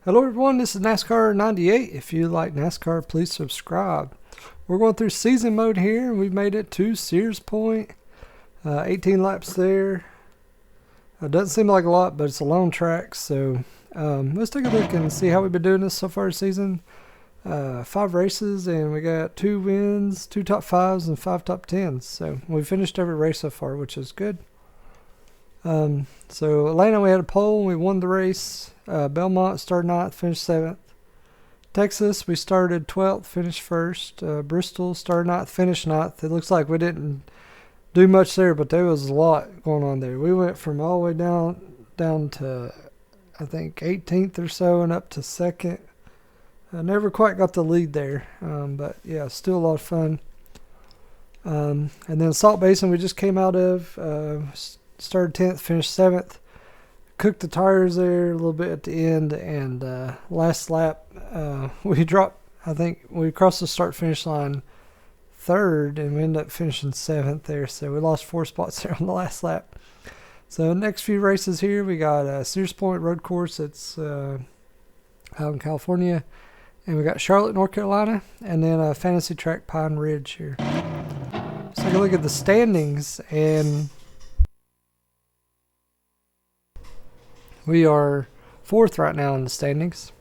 Hello everyone, this is NASCAR 98. If you like NASCAR, please subscribe. We're going through season mode here. We've made it to Sears Point. 18 laps there. Doesn't seem like a lot, but it's a long track. So let's take a look and see how we've been doing this so far this season. 5 races, and we got 2 wins, 2 top 5s, and 5 top 10s. So we finished every race so far, which is good. So Atlanta, we had a pole, we won the race. Belmont started 9th, finished 7th. Texas, we started 12th, finished 1st. Bristol started 9th, finished 9th. It looks like we didn't do much there, but there was a lot going on there. We went from all the way down to, I think, 18th or so and up to 2nd. I never quite got the lead there, but yeah, still a lot of fun. And then Salt Basin, we just came out of, started 10th, finished 7th. Cooked the tires there a little bit at the end, and last lap we dropped. I think we crossed the start finish line 3rd, and we ended up finishing 7th there. So we lost 4 spots there on the last lap. So next few races here, we got Sears Point Road Course. It's out in California, and we got Charlotte, North Carolina, and then Fantasy Track Pine Ridge here. Let's take a look at the standings, and we are 4th right now in the standings,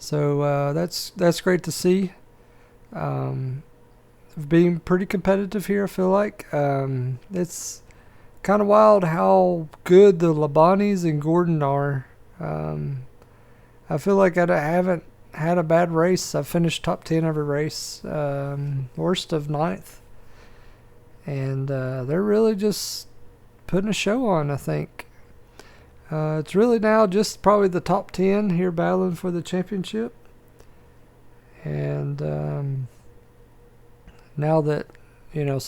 so that's great to see. Being pretty competitive here, I feel like. It's kind of wild how good the Labanis and Gordon are. I feel like I haven't had a bad race. I've finished top 10 every race, worst of 9th, and they're really just putting a show on, I think. It's really now just probably the top 10 here battling for the championship. And now that, you know,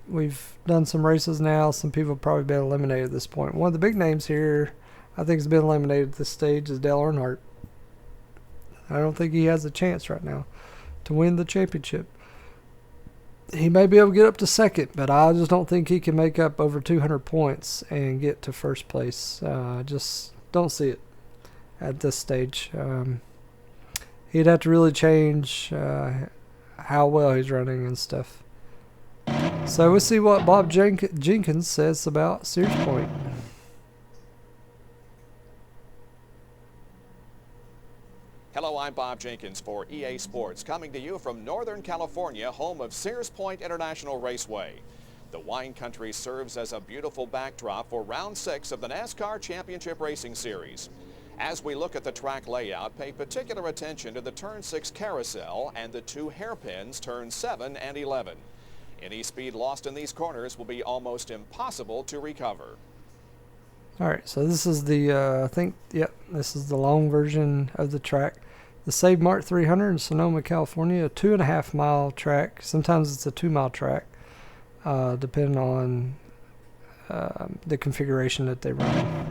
we've done some races now, some people have probably been eliminated at this point. One of the big names here I think has been eliminated at this stage is Dale Earnhardt. I don't think he has a chance right now to win the championship. He may be able to get up to 2nd, but I just don't think he can make up over 200 points and get to 1st place. Just don't see it at this stage. He'd have to really change how well he's running and stuff. So we'll see what Bob Jenkins says about Sears Point. Hello, I'm Bob Jenkins for EA Sports, coming to you from Northern California, home of Sears Point International Raceway. The wine country serves as a beautiful backdrop for round 6 of the NASCAR Championship Racing Series. As we look at the track layout, pay particular attention to the Turn 6 carousel and the 2 hairpins, Turn 7 and 11. Any speed lost in these corners will be almost impossible to recover. Alright, so this is the, this is the long version of the track. The Mart 300 in Sonoma, California, a 2.5 mile track. Sometimes it's a 2 mile track, depending on the configuration that they run.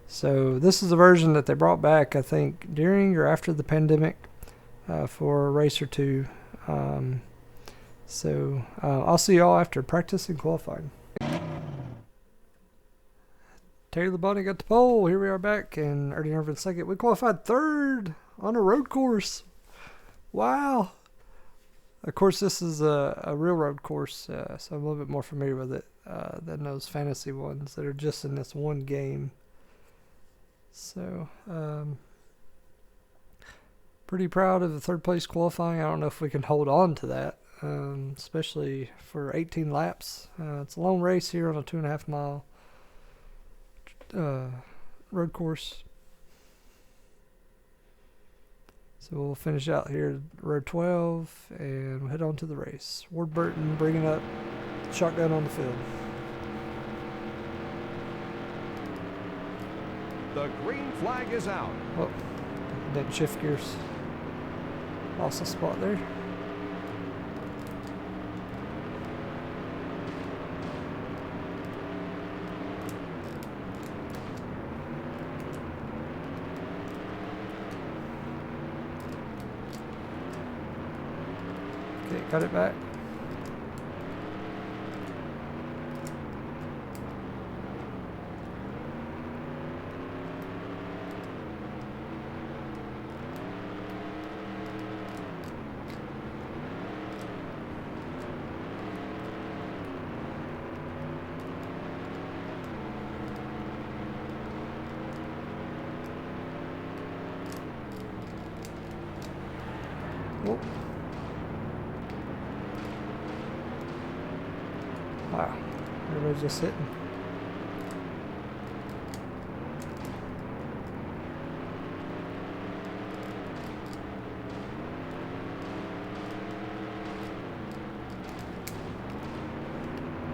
So this is the version that they brought back, I think, during or after the pandemic for a race or two. I'll see y'all after practice and qualifying. Terry Labonte got the pole. Here we are back, and Ernie Irvin 2nd. We qualified 3rd on a road course. Wow. Of course, this is a real road course, so I'm a little bit more familiar with it than those fantasy ones that are just in this one game. So, pretty proud of the 3rd place qualifying. I don't know if we can hold on to that, especially for 18 laps. It's a long race here on a 2.5 mile road course. So we'll finish out here at row 12 and we'll head on to the race. Ward Burton bringing up shotgun on the field. The green flag is out. Oh, didn't shift gears. Lost a spot there. Okay, got it back. Wow, everybody's just hitting.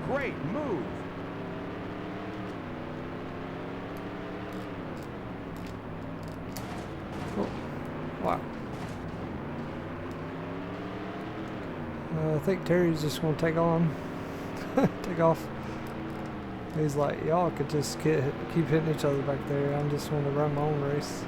Great move. Oh, wow. I think Terry's just going to take on. Take off. He's like, y'all could just keep hitting each other back there. I'm just going to run my own race.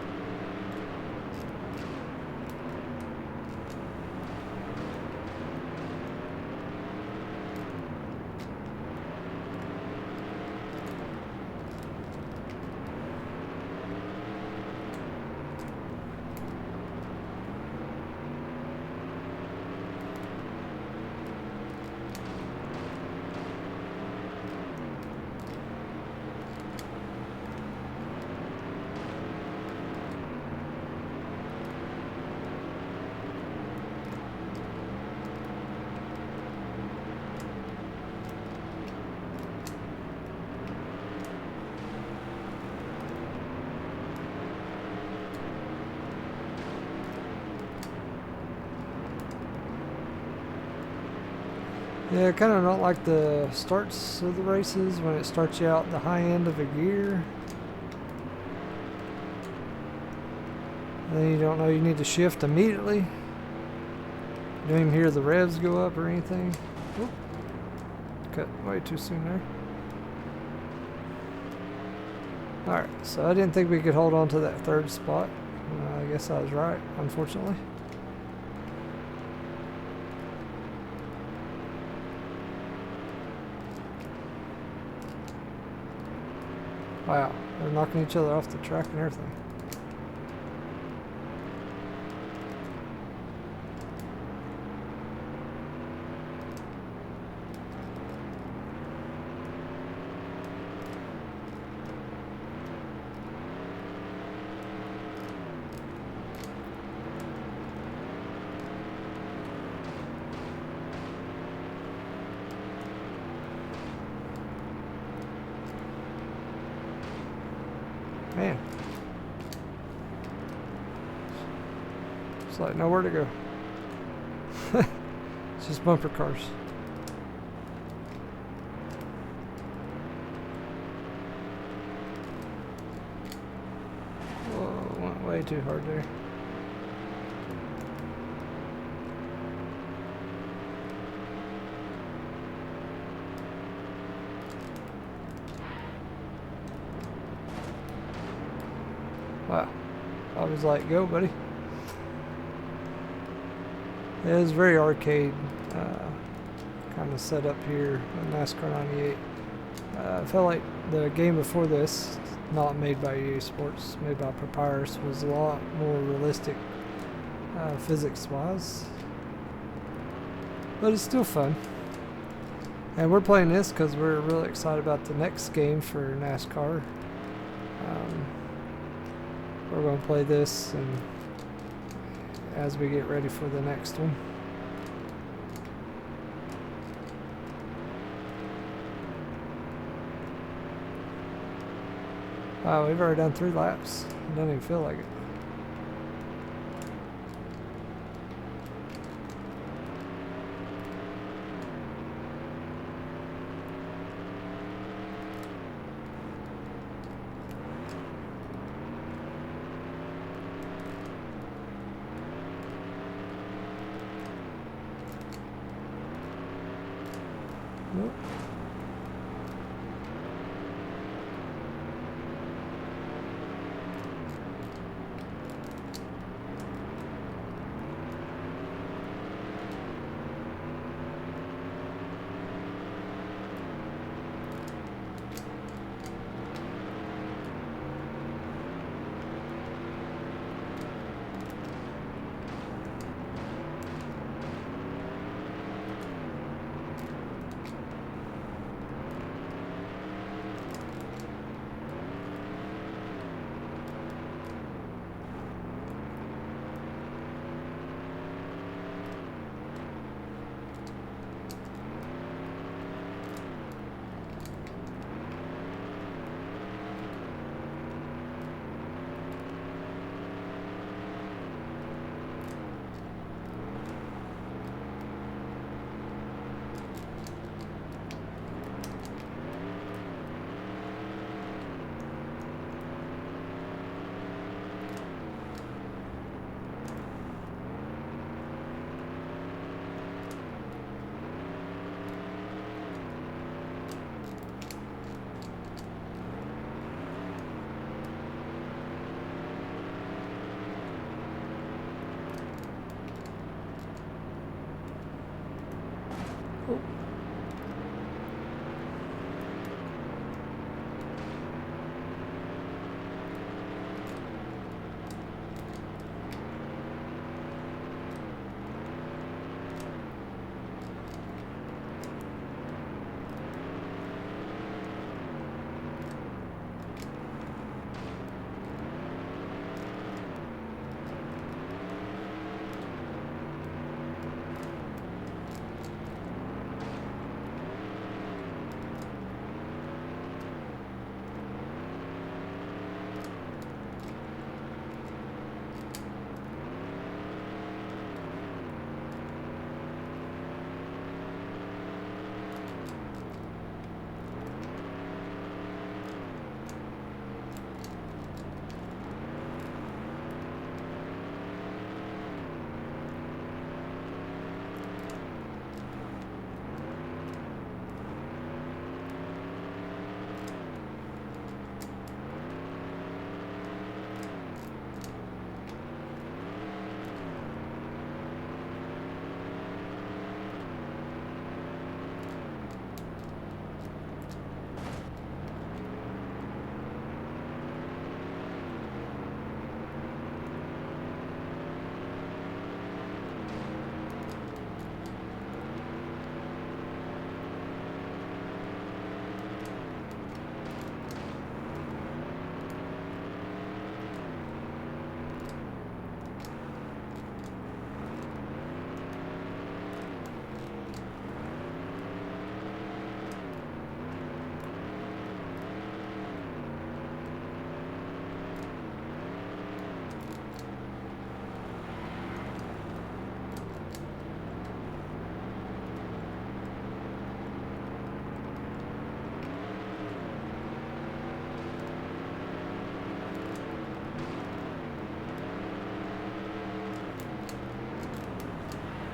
Yeah, I kind of don't like the starts of the races when it starts you out the high end of a gear. And then you don't know you need to shift immediately. You don't even hear the revs go up or anything. Oop. Cut way too soon there. Alright, so I didn't think we could hold on to that third spot. I guess I was right, unfortunately. Wow, they're knocking each other off the track and everything. Man, it's like nowhere to go. It's just bumper cars. Whoa, went way too hard there. Wow, I was like, go buddy. It was very arcade kind of set up here in NASCAR 98. I felt like the game before this, not made by EA Sports, made by Papyrus, was a lot more realistic physics wise, but it's still fun. And we're playing this because we're really excited about the next game for NASCAR. We're going to play this and as we get ready for the next one. Wow, we've already done 3 laps. It doesn't even feel like it. Nope. Oh.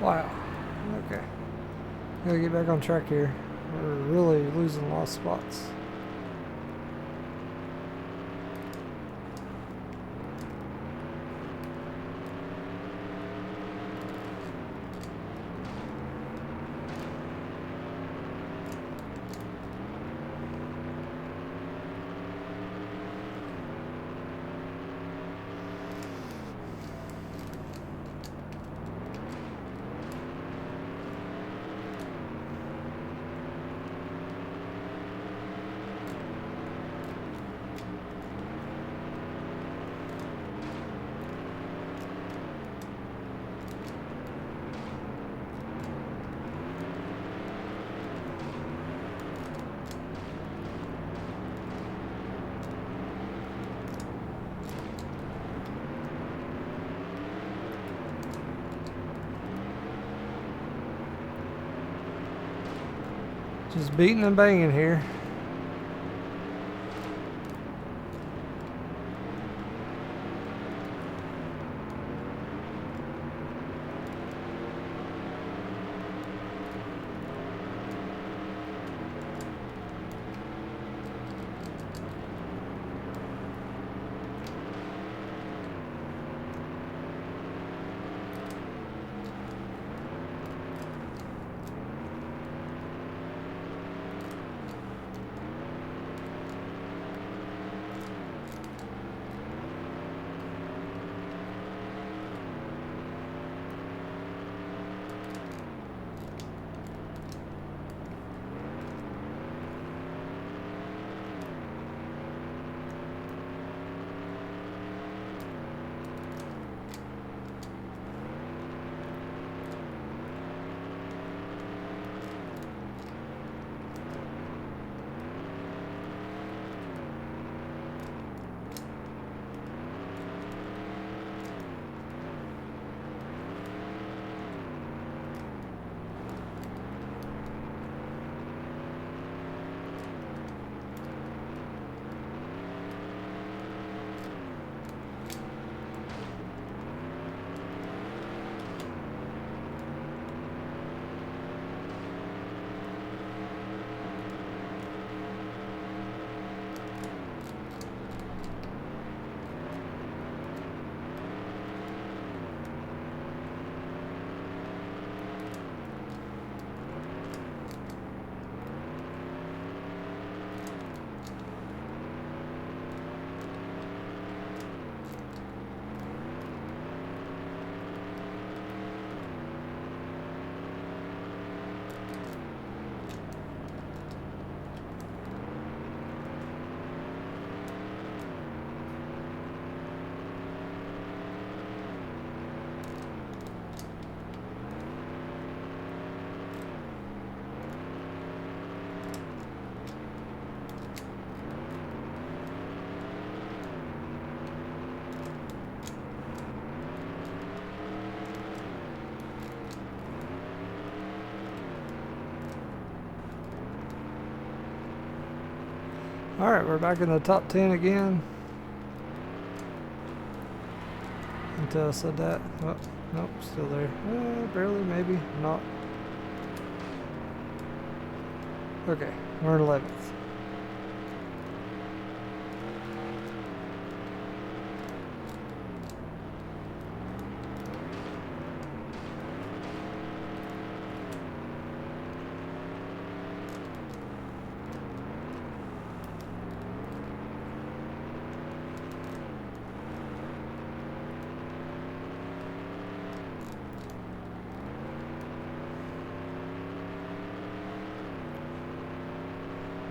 Wow. Okay. Gotta get back on track here. We're really losing a lot of spots. Just beating and banging here. Alright, we're back in the top 10 again. Until I said that. Oh, nope, still there. Barely, maybe. Not. Okay, we're in 11th.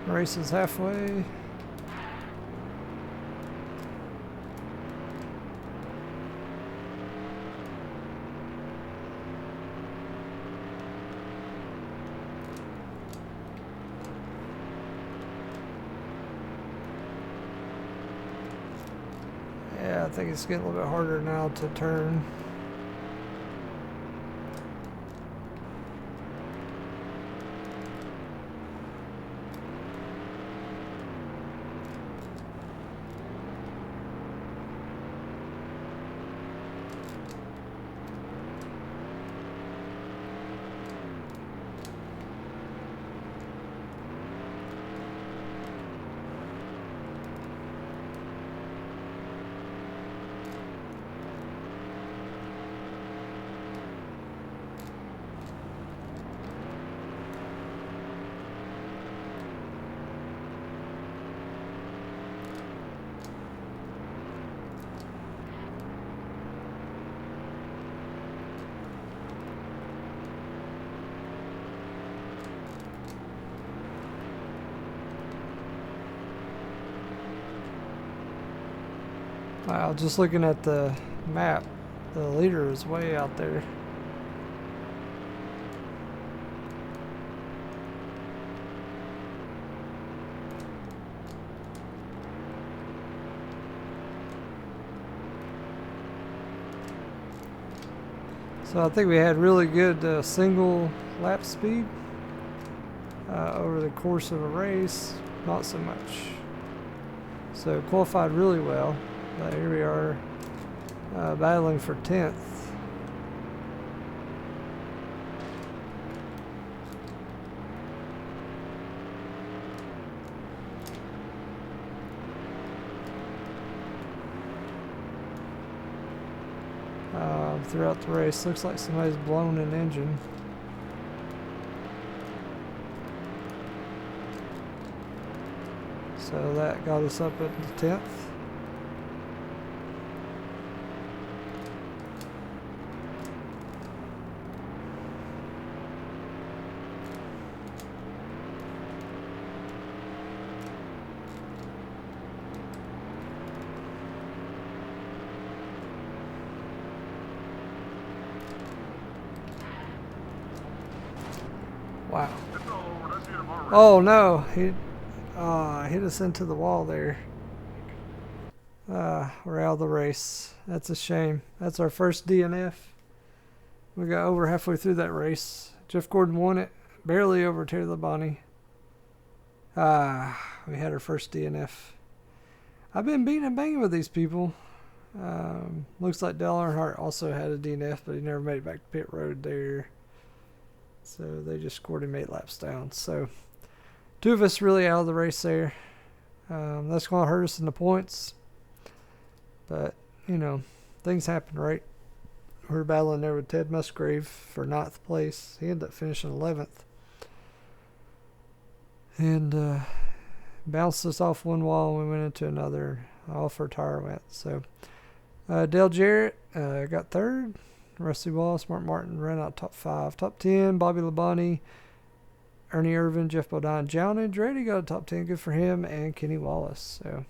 Race is halfway. Yeah, I think it's getting a little bit harder now to turn. Wow, just looking at the map, the leader is way out there. So I think we had really good single lap speed over the course of a race. Not so much. So qualified really well. But here we are battling for 10th. Throughout the race, looks like somebody's blown an engine. So that got us up at the 10th. Wow. Oh no, he hit us into the wall there. We're out of the race. That's a shame. That's our first DNF. We got over halfway through that race. Jeff Gordon won it, barely over Terry Labonte. We had our first DNF. I've been beating and banging with these people. Looks like Dale Earnhardt also had a DNF, but he never made it back to pit road there. So they just scored him 8 laps down. So 2 of us really out of the race there. That's going to hurt us in the points. But, you know, things happen, right? We're battling there with Ted Musgrave for 9th place. He ended up finishing 11th. And bounced us off one wall and we went into another. Off our tire went. So Dale Jarrett got 3rd. Rusty Wallace, Martin ran out top 5. Top 10, Bobby Labonte, Ernie Irvin, Jeff Bodine, John Andretti got a top 10. Good for him. And Kenny Wallace. So,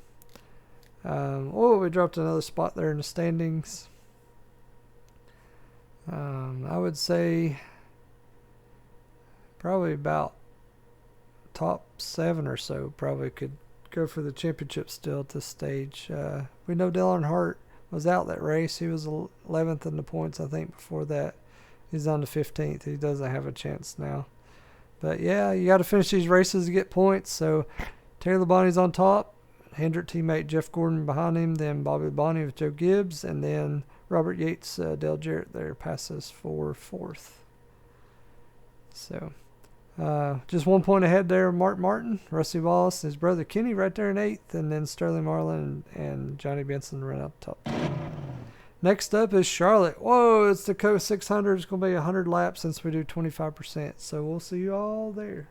we dropped another spot there in the standings. I would say probably about top 7 or so probably could go for the championship still at this stage. We know Dale Earnhardt was out that race. He was 11th in the points, I think, before that. He's on the 15th. He doesn't have a chance now. But, yeah, you got to finish these races to get points. So Taylor Bonney's on top. Hendrick teammate Jeff Gordon behind him. Then Bobby Bonney with Joe Gibbs. And then Robert Yates, Dale Jarrett there passes for 4th. So, just 1 point ahead there. Mark Martin, Rusty Wallace, his brother Kenny right there in 8th. And then Sterling Marlin and Johnny Benson run out top. Next up is Charlotte. Whoa, it's the Coast 600. It's going to be 100 laps since we do 25%. So we'll see you all there.